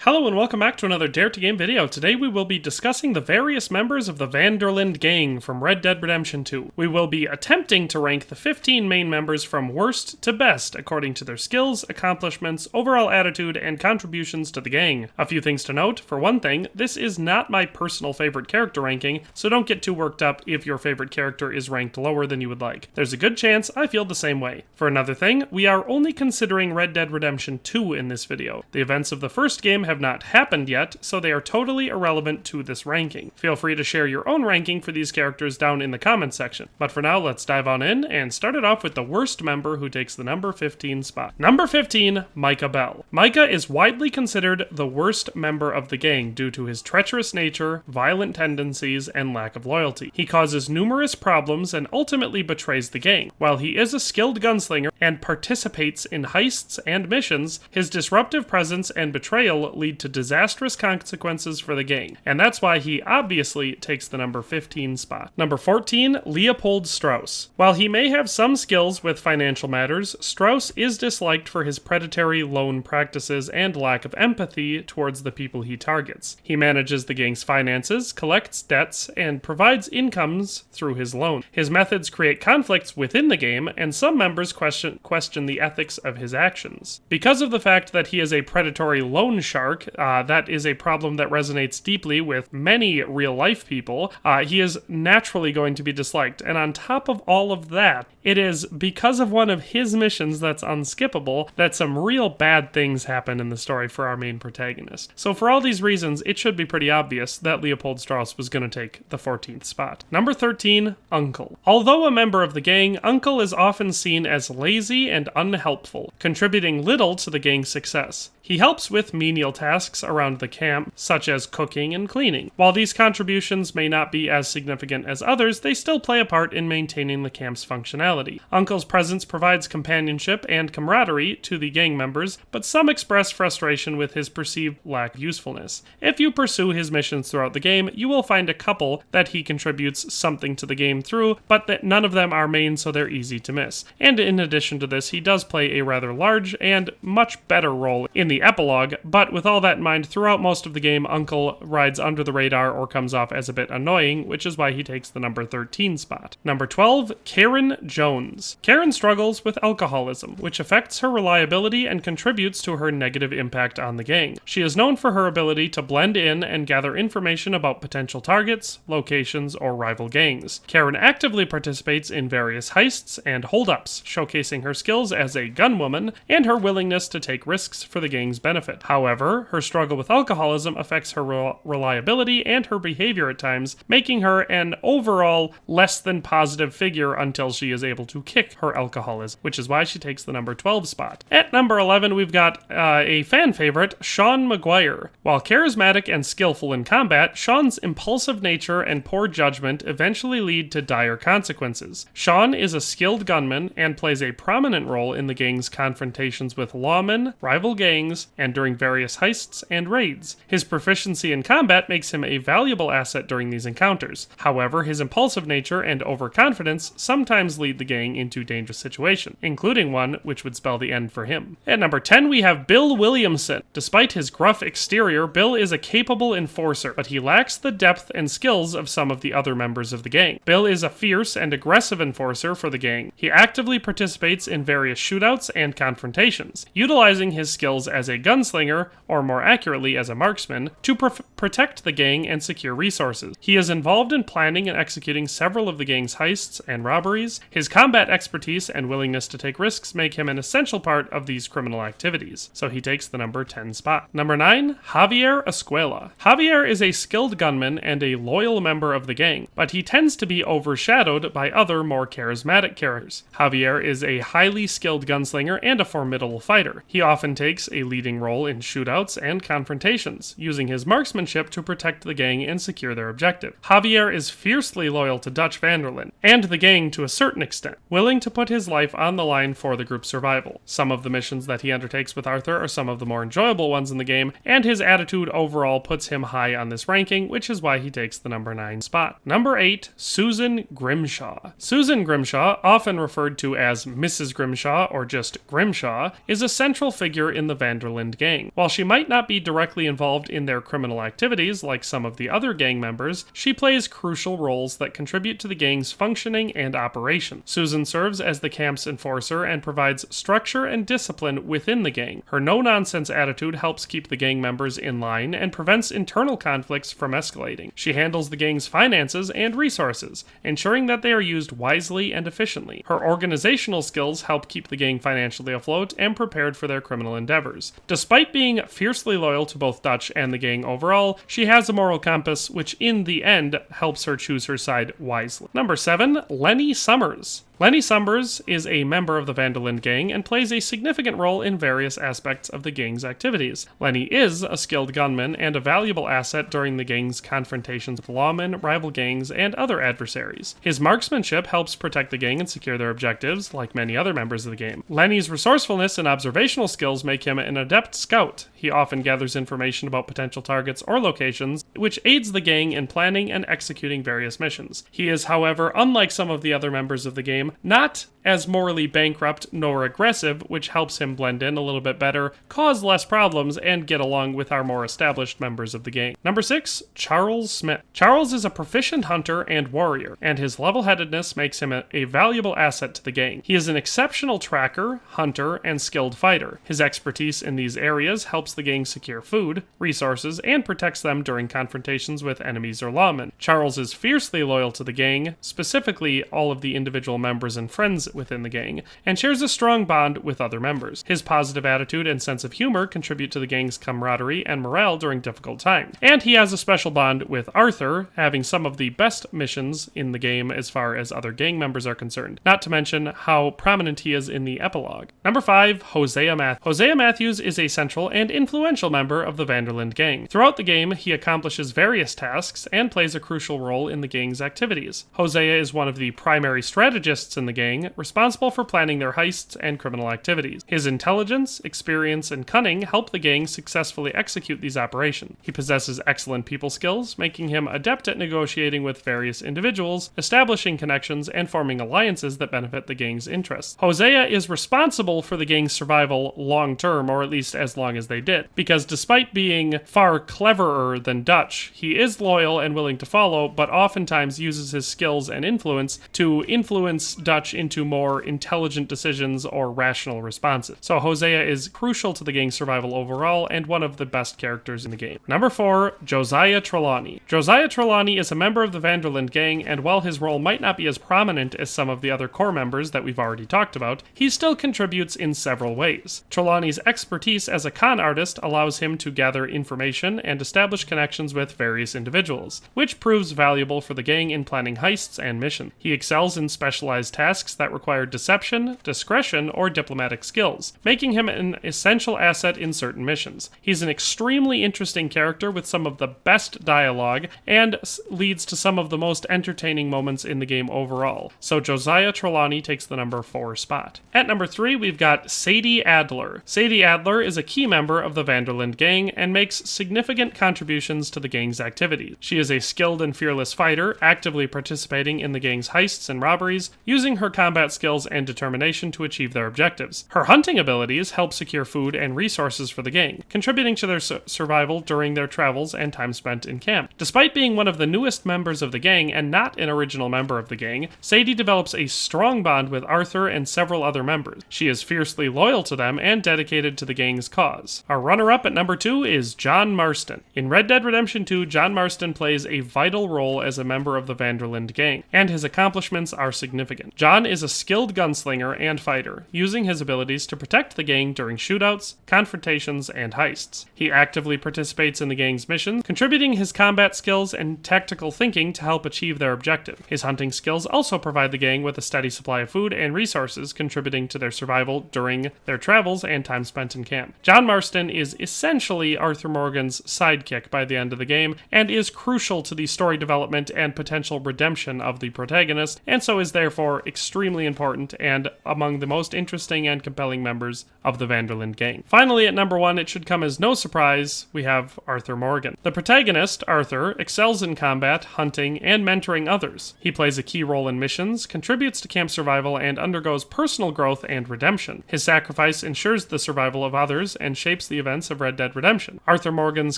Hello and welcome back to another Dare to Game video. Today we will be discussing the various members of the Linde Gang from Red Dead Redemption 2. We will be attempting to rank the 15 main members from worst to best according to their skills, accomplishments, overall attitude, and contributions to the gang. A few things to note. For one thing, this is not my personal favorite character ranking, so don't get too worked up if your favorite character is ranked lower than you would like. There's a good chance I feel the same way. For another thing, we are only considering Red Dead Redemption 2 in this video. The events of the first game have not happened yet, so they are totally irrelevant to this ranking. Feel free to share your own ranking for these characters down in the comments section. But for now, let's dive on in and start it off with the worst member who takes the number 15 spot. Number 15, Micah Bell. Micah is widely considered the worst member of the gang due to his treacherous nature, violent tendencies, and lack of loyalty. He causes numerous problems and ultimately betrays the gang. While he is a skilled gunslinger and participates in heists and missions, his disruptive presence and betrayal lead to disastrous consequences for the gang, and that's why he obviously takes the number 15 spot. Number 14, Leopold Strauss. While he may have some skills with financial matters, Strauss is disliked for his predatory loan practices and lack of empathy towards the people he targets. He manages the gang's finances, collects debts, and provides incomes through his loan. His methods create conflicts within the game, and some members question the ethics of his actions. Because of the fact that he is a predatory loan shark, that is a problem that resonates deeply with many real-life people. He is naturally going to be disliked, and on top of all of that, it is because of one of his missions that's unskippable that some real bad things happen in the story for our main protagonist. So for all these reasons, it should be pretty obvious that Leopold Strauss was going to take the 14th spot. Number 13, Uncle. Although a member of the gang, Uncle is often seen as lazy and unhelpful, contributing little to the gang's success. He helps with menial tasks around the camp, such as cooking and cleaning. While these contributions may not be as significant as others, they still play a part in maintaining the camp's functionality. Uncle's presence provides companionship and camaraderie to the gang members, but some express frustration with his perceived lack of usefulness. If you pursue his missions throughout the game, you will find a couple that he contributes something to the game through, but that none of them are main, so they're easy to miss. And in addition to this, he does play a rather large and much better role in the epilogue, but with all that in mind, throughout most of the game, Uncle rides under the radar or comes off as a bit annoying, which is why he takes the number 13 spot. Number 12, Karen Jones. Karen struggles with alcoholism, which affects her reliability and contributes to her negative impact on the gang. She is known for her ability to blend in and gather information about potential targets, locations, or rival gangs. Karen actively participates in various heists and holdups, showcasing her skills as a gunwoman and her willingness to take risks for the gang's benefit. However, her struggle with alcoholism affects her reliability and her behavior at times, making her an overall less than positive figure until she is able to kick her alcoholism, which is why she takes the number 12 spot. At number 11, we've got a fan favorite, Sean MACGUIRE. While charismatic and skillful in combat, Sean's impulsive nature and poor judgment eventually lead to dire consequences. Sean is a skilled gunman and plays a prominent role in the gang's confrontations with lawmen, rival gangs, and during various heists and raids. His proficiency in combat makes him a valuable asset during these encounters. However, his impulsive nature and overconfidence sometimes lead the gang into dangerous situations, including one which would spell the end for him. At number 10, we have Bill Williamson. Despite his gruff exterior, Bill is a capable enforcer, but he lacks the depth and skills of some of the other members of the gang. Bill is a fierce and aggressive enforcer for the gang. He actively participates in various shootouts and confrontations, utilizing his skills as a gunslinger, or more accurately as a marksman, to protect the gang and secure resources. He is involved in planning and executing several of the gang's heists and robberies. His combat expertise and willingness to take risks make him an essential part of these criminal activities, so he takes the number 10 spot. Number 9, Javier Escuela. Javier is a skilled gunman and a loyal member of the gang, but he tends to be overshadowed by other more charismatic characters. Javier is a highly skilled gunslinger and a formidable fighter. He often takes a leading role in shootouts and confrontations, using his marksmanship to protect the gang and secure their objective. Javier is fiercely loyal to Dutch van der Linde, and the gang to a certain extent, willing to put his life on the line for the group's survival. Some of the missions that he undertakes with Arthur are some of the more enjoyable ones in the game, and his attitude overall puts him high on this ranking, which is why he takes the number 9 spot. Number 8, Susan Grimshaw. Susan Grimshaw, often referred to as Mrs. Grimshaw or just Grimshaw, is a central figure in the van der Linde gang. While she might not be directly involved in their criminal activities like some of the other gang members, she plays crucial roles that contribute to the gang's functioning and operation. Susan serves as the camp's enforcer and provides structure and discipline within the gang. Her no-nonsense attitude helps keep the gang members in line and prevents internal conflicts from escalating. She handles the gang's finances and resources, ensuring that they are used wisely and efficiently. Her organizational skills help keep the gang financially afloat and prepared for their criminal endeavors. Despite being fiercely loyal to both Dutch and the gang overall, she has a moral compass which in the end helps her choose her side wisely. Number 7, Lenny Summers. Lenny Summers is a member of the Van der Linde Gang and plays a significant role in various aspects of the gang's activities. Lenny is a skilled gunman and a valuable asset during the gang's confrontations with lawmen, rival gangs, and other adversaries. His marksmanship helps protect the gang and secure their objectives, like many other members of the gang. Lenny's resourcefulness and observational skills make him an adept scout. He often gathers information about potential targets or locations, which aids the gang in planning and executing various missions. He is, however, unlike some of the other members of the game, not as morally bankrupt nor aggressive, which helps him blend in a little bit better, cause less problems, and get along with our more established members of the gang. Number 6, Charles Smith. Charles is a proficient hunter and warrior, and his level-headedness makes him a valuable asset to the gang. He is an exceptional tracker, hunter, and skilled fighter. His expertise in these areas helps the gang secure food, resources, and protects them during confrontations with enemies or lawmen. Charles is fiercely loyal to the gang, specifically all of the individual members and friends within the gang, and shares a strong bond with other members. His positive attitude and sense of humor contribute to the gang's camaraderie and morale during difficult times. And he has a special bond with Arthur, having some of the best missions in the game as far as other gang members are concerned, not to mention how prominent he is in the epilogue. Number 5, Josiah Matthews. Josiah Matthews is a central and influential member of the Van der Linde Gang. Throughout the game, he accomplishes various tasks and plays a crucial role in the gang's activities. Josiah is one of the primary strategists in the gang, responsible for planning their heists and criminal activities. His intelligence, experience, and cunning help the gang successfully execute these operations. He possesses excellent people skills, making him adept at negotiating with various individuals, establishing connections, and forming alliances that benefit the gang's interests. Josiah is responsible for the gang's survival long-term, or at least as long as they did, because despite being far cleverer than Dutch, he is loyal and willing to follow, but oftentimes uses his skills and influence to influence Dutch into more intelligent decisions or rational responses. So Josiah is crucial to the gang's survival overall and one of the best characters in the game. Number 4, Josiah TRELAWNY. Josiah TRELAWNY is a member of the Van der Linde Gang, and while his role might not be as prominent as some of the other core members that we've already talked about, he still contributes in several ways. TRELAWNY's expertise as a con artist allows him to gather information and establish connections with various individuals, which proves valuable for the gang in planning heists and missions. He excels in specialized tasks that require deception, discretion, or diplomatic skills, making him an essential asset in certain missions. He's an extremely interesting character with some of the best dialogue and leads to some of the most entertaining moments in the game overall. So Josiah TRELAWNY takes the number 4 spot. At number 3, we've got Sadie Adler. Sadie Adler is a key member of the Van der Linde Gang and makes significant contributions to the gang's activities. She is a skilled and fearless fighter, actively participating in the gang's heists and robberies, using her combat skills and determination to achieve their objectives. Her hunting abilities help secure food and resources for the gang, contributing to their survival during their travels and time spent in camp. Despite being one of the newest members of the gang and not an original member of the gang, Sadie develops a strong bond with Arthur and several other members. She is fiercely loyal to them and dedicated to the gang's cause. Our runner-up at number 2 is John Marston. In Red Dead Redemption 2, John Marston plays a vital role as a member of the Van der Linde Gang, and his accomplishments are significant. John is a skilled gunslinger and fighter, using his abilities to protect the gang during shootouts, confrontations, and heists. He actively participates in the gang's missions, contributing his combat skills and tactical thinking to help achieve their objective. His hunting skills also provide the gang with a steady supply of food and resources, contributing to their survival during their travels and time spent in camp. John Marston is essentially Arthur Morgan's sidekick by the end of the game, and is crucial to the story development and potential redemption of the protagonist, and so is therefore therefore extremely important and among the most interesting and compelling members of the van der Linde gang. Finally, at number 1, it should come as no surprise, we have Arthur Morgan. The protagonist, Arthur, excels in combat, hunting, and mentoring others. He plays a key role in missions, contributes to camp survival, and undergoes personal growth and redemption. His sacrifice ensures the survival of others and shapes the events of Red Dead Redemption. Arthur Morgan's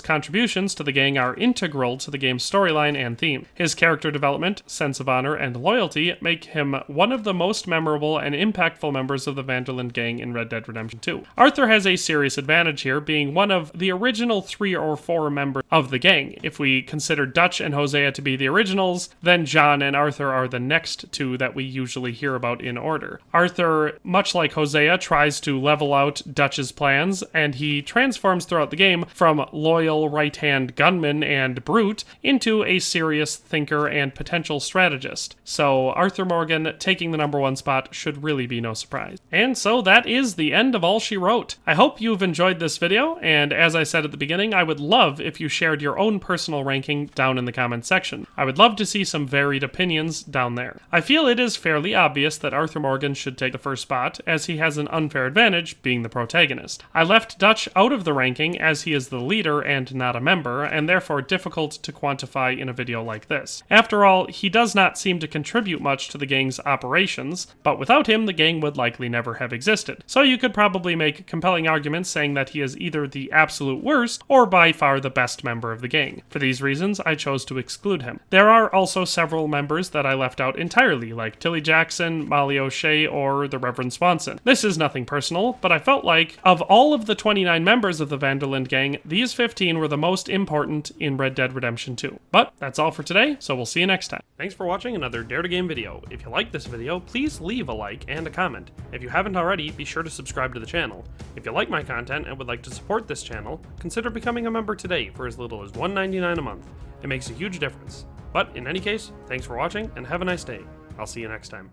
contributions to the gang are integral to the game's storyline and theme. His character development, sense of honor, and loyalty make him one of the most memorable and impactful members of the van der Linde gang in Red Dead Redemption 2. Arthur has a serious advantage here, being one of the original 3 or 4 members of the gang. If we consider Dutch and Josiah to be the originals, then John and Arthur are the next 2 that we usually hear about in order. Arthur, much like Josiah, tries to level out Dutch's plans, and he transforms throughout the game from loyal right-hand gunman and brute into a serious thinker and potential strategist. So Arthur Morgan taking the number 1 spot should really be no surprise. And so that is the end of All She Wrote. I hope you've enjoyed this video, and as I said at the beginning, I would love if you shared your own personal ranking down in the comments section. I would love to see some varied opinions down there. I feel it is fairly obvious that Arthur Morgan should take the first spot, as he has an unfair advantage being the protagonist. I left Dutch out of the ranking as he is the leader and not a member, and therefore difficult to quantify in a video like this. After all, he does not seem to contribute much to the gang's operations, but without him the gang would likely never have existed. So you could probably make compelling arguments saying that he is either the absolute worst or by far the best member of the gang. For these reasons, I chose to exclude him. There are also several members that I left out entirely, like Tilly Jackson, Molly O'Shea, or the Reverend Swanson. This is nothing personal, but I felt like, of all of the 29 members of the van der Linde gang, these 15 were the most important in Red Dead Redemption 2. But that's all for today, so we'll see you next time. Thanks for watching another Dare to Game video. If you liked this video, please leave a like and a comment. If you haven't already, be sure to subscribe to the channel. If you like my content and would like to support this channel, consider becoming a member today for as little as $1.99 a month. It makes a huge difference. But in any case, thanks for watching and have a nice day. I'll see you next time.